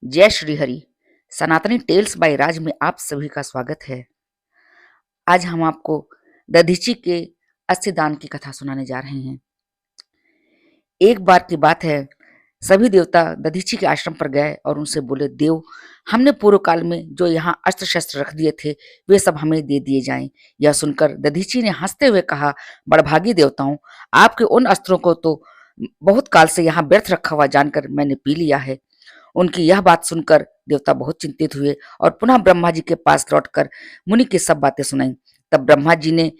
जय श्री हरि। सनातनी tales by राज में आप सभी का स्वागत है। आज हम आपको दधीची के अस्थिदान की कथा सुनाने जा रहे हैं। एक बार की बात है, सभी देवता दधीची के आश्रम पर गए और उनसे बोले, देव, हमने पूर्व काल में जो यहाँ अस्त्र शस्त्र रख दिए थे वे सब हमें दे दिए जाएं। यह सुनकर दधीची ने हंसते हुए कहा, बड़भागी देवताओं, आपके उन अस्त्रों को तो बहुत काल से यहाँ व्यर्थ रखा हुआ जानकर मैंने पी लिया है। उनकी यह बात सुनकर देवता बहुत चिंतित हुए और पुनः ब्रह्मा जी के पास लौटकर मुनि की सब बातें सुनाई। तब ब्रह्मा जी ने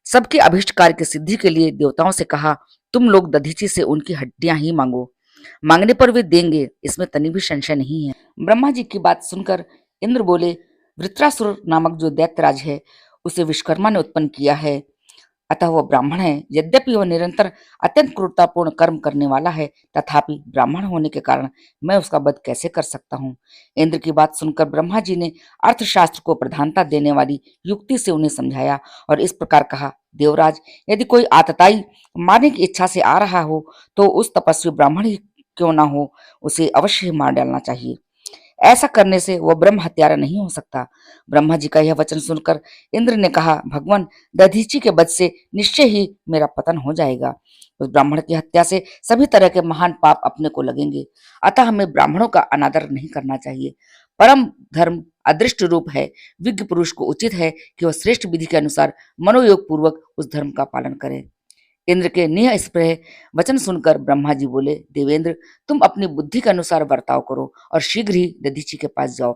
सबके अभिष्ट कार्य की सिद्धि के लिए देवताओं से कहा, तुम लोग दधीची से उनकी हड्डियां ही मांगो। मांगने पर वे देंगे, इसमें तनी भी संशय नहीं है। ब्रह्मा जी की बात सुनकर इंद्र बोले, वृत्रासुर नामक जो दैत्यराज है उसे विश्वकर्मा ने उत्पन्न किया है, अतः वह ब्राह्मण है। यद्यपि वह निरंतर अत्यंत क्रूरतापूर्ण कर्म करने वाला है, तथापि ब्राह्मण होने के कारण मैं उसका वध कैसे कर सकता हूँ। इंद्र की बात सुनकर ब्रह्मा जी ने अर्थशास्त्र को प्रधानता देने वाली युक्ति से उन्हें समझाया और इस प्रकार कहा, देवराज, यदि कोई आतताई मारने की इच्छा से आ रहा हो तो उस तपस्वी ब्राह्मण ही क्यों ना हो, उसे अवश्य ही मार डालना चाहिए। ऐसा करने से वह ब्रह्म हत्यारा नहीं हो सकता। ब्रह्मा जी का यह वचन सुनकर इंद्र ने कहा, भगवान, दधीची के वध से निश्चय ही मेरा पतन हो जाएगा। उस ब्राह्मण की हत्या से सभी तरह के महान पाप अपने को लगेंगे, अतः हमें ब्राह्मणों का अनादर नहीं करना चाहिए। परम धर्म अदृष्ट रूप है। विज्ञ पुरुष को उचित है कि वह श्रेष्ठ विधि के अनुसार मनोयोग पूर्वक उस धर्म का पालन करे। इंद्र के निःस्पृह वचन सुनकर ब्रह्मा जी बोले, देवेंद्र, तुम अपनी बुद्धि के अनुसार बर्ताव करो और शीघ्र ही दधीची के पास जाओ।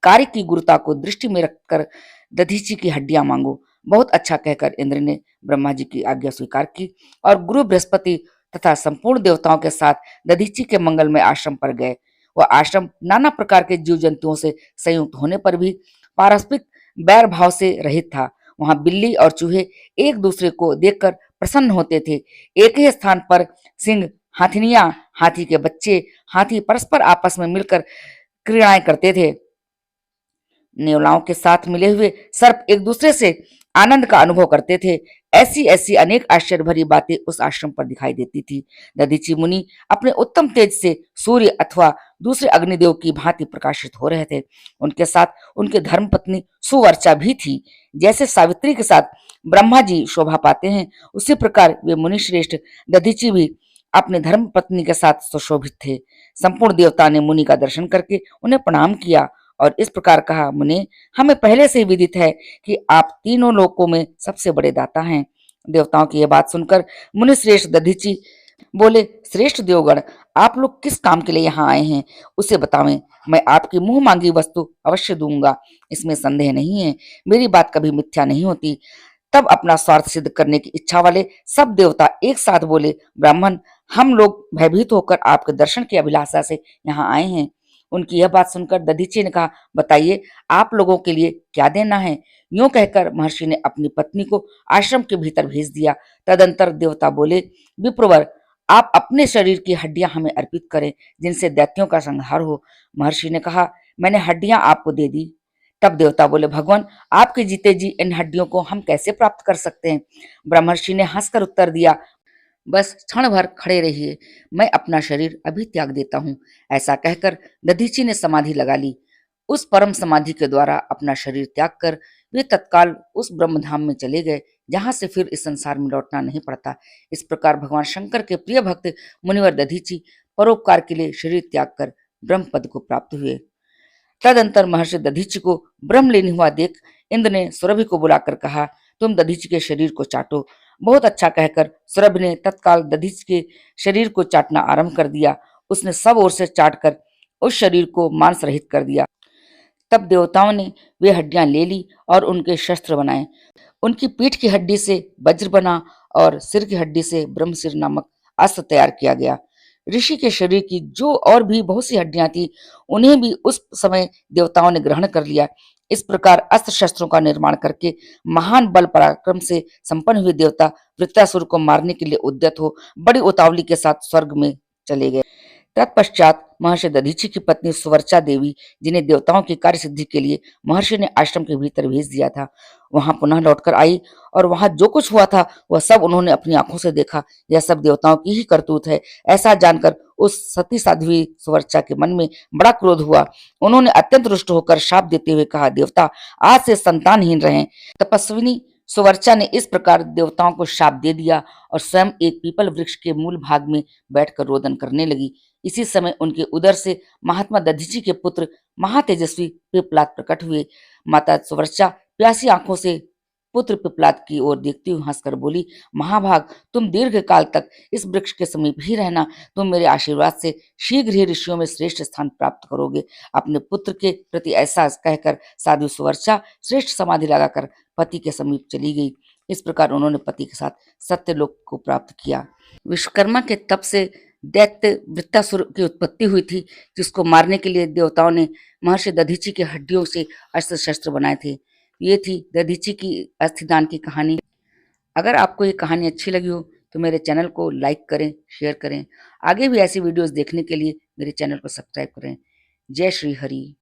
कार्य की गुरुता को दृष्टि में रखकर दधीची की हड्डियां मांगो। बहुत अच्छा कहकर इंद्र ने ब्रह्मा जी की आज्ञा स्वीकार की और गुरु बृहस्पति तथा संपूर्ण देवताओं के साथ दधीची के मंगलमय आश्रम पर गए। वह आश्रम नाना प्रकार के जीव जंतुओं से संयुक्त होने पर भी पारस्परिक बैर भाव से रहित था। वहां बिल्ली और चूहे एक दूसरे को देखकर प्रसन्न होते थे। एक ही स्थान पर सिंह, हाथिनियां, हाथी के बच्चे, हाथी परस्पर आपस में मिलकर क्रीड़ाएं करते थे। नेवलाओं के साथ मिले हुए सर्प एक दूसरे से आनंद का अनुभव करते थे। ऐसी ऐसी अनेक आश्चर्य भरी बातें उस आश्रम पर दिखाई देती थी। दधीची मुनि अपने उत्तम तेज से सूर्य अथवा दूसरे अग्निदेव की भांति प्रकाशित हो रहे थे। उनके साथ उनके धर्मपत्नी सुवर्चा भी थी। जैसे सावित्री के साथ ब्रह्मा जी शोभा पाते हैं, उसी प्रकार वे मुनि श्रेष्ठ दधीची भी अपने धर्म पत्नी के साथ सुशोभित थे। संपूर्ण देवता ने मुनि का दर्शन करके उन्हें प्रणाम किया और इस प्रकार कहा, मुनि, हमें पहले से ही विदित है कि आप तीनों लोकों में सबसे बड़े दाता हैं। देवताओं की यह बात सुनकर मुनि श्रेष्ठ दधीची बोले, श्रेष्ठ देवगण, आप लोग किस काम के लिए यहाँ आए हैं, उसे बतावें। मैं आपकी मुंह मांगी वस्तु अवश्य दूंगा, इसमें संदेह नहीं है। मेरी बात कभी मिथ्या नहीं होती। तब अपना स्वार्थ सिद्ध करने की इच्छा वाले सब देवता एक साथ बोले, ब्राह्मण, हम लोग भयभीत होकर आपके दर्शन की अभिलाषा से यहाँ आए हैं। उनकी यह बात सुनकर दधीची ने कहा, बताइए, आप लोगों के लिए क्या देना है। यूं कहकर महर्षि ने अपनी पत्नी को आश्रम के भीतर भेज दिया। तदंतर देवता बोले, विप्रवर, आप अपने शरीर की हड्डियां हमें अर्पित करें जिनसे दैत्यों का संहार हो। महर्षि ने कहा, मैंने हड्डियां आपको दे दी। तब देवता बोले, भगवान, आपके जीते जी इन हड्डियों को हम कैसे प्राप्त कर सकते हैं। ब्रह्मर्षि ने हंसकर उत्तर दिया, बस क्षण भर खड़े रहिए, मैं अपना शरीर अभी त्याग देता हूँ। ऐसा कहकर दधीची ने समाधि लगा ली। उस परम समाधि के द्वारा अपना शरीर त्याग कर वे तत्काल उस ब्रह्मधाम में चले गए, जहां से फिर इस संसार में लौटना नहीं पड़ता। इस प्रकार भगवान शंकर के प्रिय भक्त मुनिवर दधीची परोपकार के लिए शरीर त्याग कर ब्रह्म पद को प्राप्त हुए। तदंतर महर्षि दधीची को ब्रह्म लीन हुआ देख इंद्र ने सुरभि को बुलाकर कहा, तुम दधीची के शरीर को चाटो। बहुत अच्छा कहकर सुरभि ने तत्काल दधीची के शरीर को चाटना आरंभ कर दिया। उसने सब ओर से चाट कर उस शरीर को मांस रहित कर दिया। तब देवताओं ने वे हड्डियां ले ली और उनके शस्त्र बनाए। उनकी पीठ की हड्डी से वज्र बना और सिर की हड्डी से ब्रह्मशिर नामक अस्त्र तैयार किया गया। ऋषि के शरीर की जो और भी बहुत सी हड्डियां थी, उन्हें भी उस समय देवताओं ने ग्रहण कर लिया। इस प्रकार अस्त्र शस्त्रों का निर्माण करके महान बल पराक्रम से संपन्न हुए देवता वृत्रासुर को मारने के लिए उद्यत हो बड़ी उतावली के साथ स्वर्ग में चले गए। तत्पश्चात महर्षि दधीचि की पत्नी सुवर्चा देवी, जिन्हें देवताओं की कार्य सिद्धि के लिए महर्षि ने आश्रम के भीतर भेज दिया था, वहां पुनः लौटकर आई और वहां जो कुछ हुआ था वह सब उन्होंने अपनी आंखों से देखा। यह सब देवताओं की ही करतूत है। ऐसा जानकर उस सती साध्वी सुवर्चा के मन में बड़ा क्रोध हुआ। उन्होंने अत्यंत रुष्ट होकर शाप देते हुए कहा, देवता आज से संतानहीन रहें। तपस्विनी सुवर्चा ने इस प्रकार देवताओं को शाप दे दिया और स्वयं एक पीपल वृक्ष के मूल भाग में बैठकर रोदन करने लगी। इसी समय उनके उदर से महात्मा दधीचि के पुत्र महातेजस्वी पिप्पलाद प्रकट हुए। माता सुवर्चा प्यासी आंखों से पुत्र पिप्पलाद की ओर देखती हुई हंसकर बोली, महाभाग, तुम दीर्घ काल तक इस वृक्ष के समीप ही रहना। तुम मेरे आशीर्वाद से शीघ्र ही ऋषियों में श्रेष्ठ स्थान प्राप्त करोगे। अपने पुत्र के प्रति ऐसा कहकर साध्वी सुवर्चा श्रेष्ठ समाधि लगाकर पति के समीप चली गई। इस प्रकार उन्होंने पति के साथ सत्यलोक को प्राप्त किया। विश्वकर्मा के तप से दैत्य वृत्तासुर की उत्पत्ति हुई थी, जिसको मारने के लिए देवताओं ने महर्षि दधीचि की हड्डियों से अस्त्र शस्त्र बनाए थे। ये थी दधीचि की अस्थिदान की कहानी। अगर आपको ये कहानी अच्छी लगी हो तो मेरे चैनल को लाइक करें, शेयर करें। आगे भी ऐसी वीडियोस देखने के लिए मेरे चैनल को सब्सक्राइब करें। जय श्री हरि।